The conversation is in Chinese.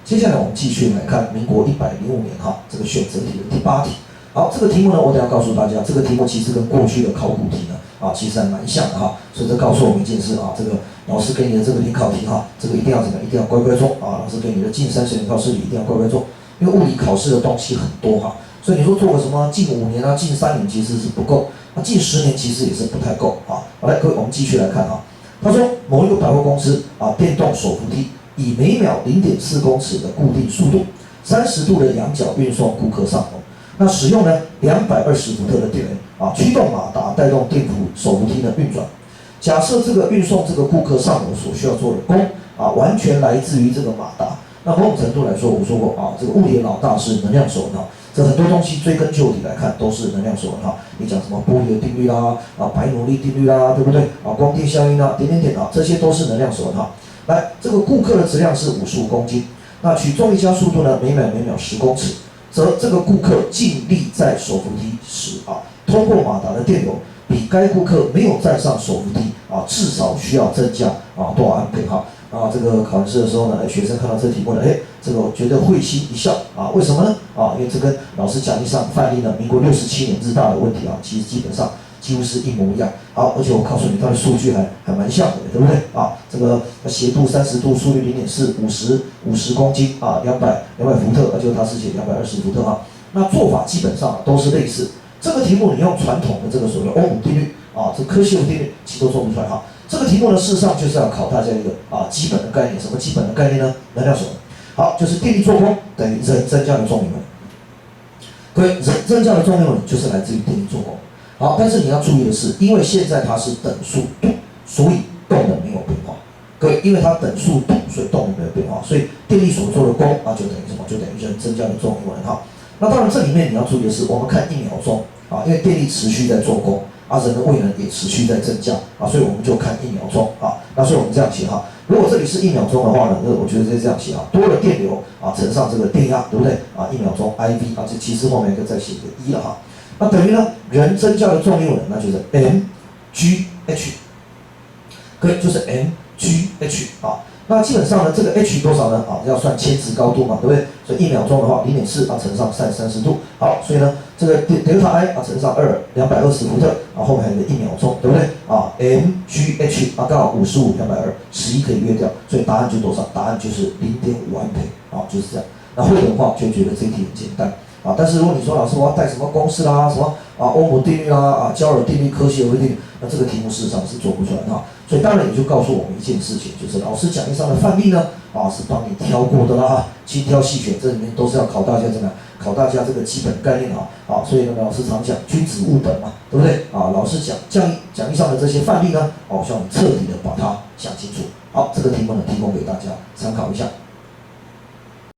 接下来我们继续来看民国105年这个选择题的第8题。好，这个题目呢，我等一下告诉大家，这个题目其实跟过去的考古题呢其实还蛮像的所以这告诉我们一件事这个老师给你的这个联考题这个一定要怎么样，一定要乖乖做老师给你的近30年考试里一定要乖乖做，因为物理考试的东西很多所以你说做个什么近5年近3年其实是不够，近10年其实也是不太够好，来，各位我们继续来看他说某一个百货公司电动手扶梯以每秒0.4公尺的固定速度，30度的仰角运送顾客上楼。那使用呢220伏特的电源驱动马达带动电扶手扶梯的运转。假设这个运送这个顾客上楼所需要做的功完全来自于这个马达。那某种程度来说，我说过这个物理的老大是能量守恒这很多东西追根究底来看都是能量守恒你讲什么波粒的定律啦白努力定律啦，对不对光电效应点这些都是能量守恒来，这个顾客的质量是55公斤，那取重力加速度呢每秒10公尺。则这个顾客尽力在手扶梯时通过马达的电流比该顾客没有站上手扶梯至少需要增加多少安培这个考完试的时候呢，学生看到这题目呢，这个我觉得会心一笑为什么呢因为这跟老师讲义上范例呢，民国67年日大的问题其实基本上几乎是一模一样。好，而且我告诉你，它的数据还蛮像的，对不对这个斜度30度，速率0.4， 50公斤200伏特，而且它是写220伏特那做法基本上都是类似。这个题目你用传统的这个所谓欧姆定律这柯西欧定律其实都做不出来这个题目呢，事实上就是要考大家一个基本的概念，什么基本的概念呢？能量守恒。好，就是电力做功等于人增加的重力门。各位，人增加的重力门就是来自于电力做功。好，但是你要注意的是，因为现在它是等速度，所以动能没有变化。各位，因为它等速度，所以动能没有变化，所以电力所做的功就等于什么？就等于人增加的重力门那当然，这里面你要注意的是，我们看1秒钟因为电力持续在做功人的位能也持续在增加所以我们就看1秒钟那所以我们这样写如果这里是1秒钟的话呢，我觉得就这样写多了电流乘上这个电压，对不对1秒钟 IV 这其实后面再写一个1了那等于呢，人增加的重力位能那就是 mgh， 可以就是 mgh那基本上呢，这个 h 多少呢要算千值高度嘛，对不对？所以1秒钟的话0.4乘上30度，好，所以呢这个 delta I 乘上220伏特后面还有一个1秒钟，对不对mgh 刚好55 220，11可以约掉，所以答案就多少？答案就是0.5安培就是这样。那会的话就觉得这一题很简单但是如果你说老师我要带什么公式啦，什么欧姆定律啦焦耳定律、柯西欧定律，那这个题目事实上是做不出来的所以当然也就告诉我们一件事情，就是老师讲义上的范例呢是帮你挑过的啦精挑细选，这里面都是要考大家怎么样？考大家这个基本概念所以呢老师常讲君子务本嘛，对不对老师讲义上的这些范例呢希望你彻底的把它想清楚。好，这个题目呢提供给大家参考一下。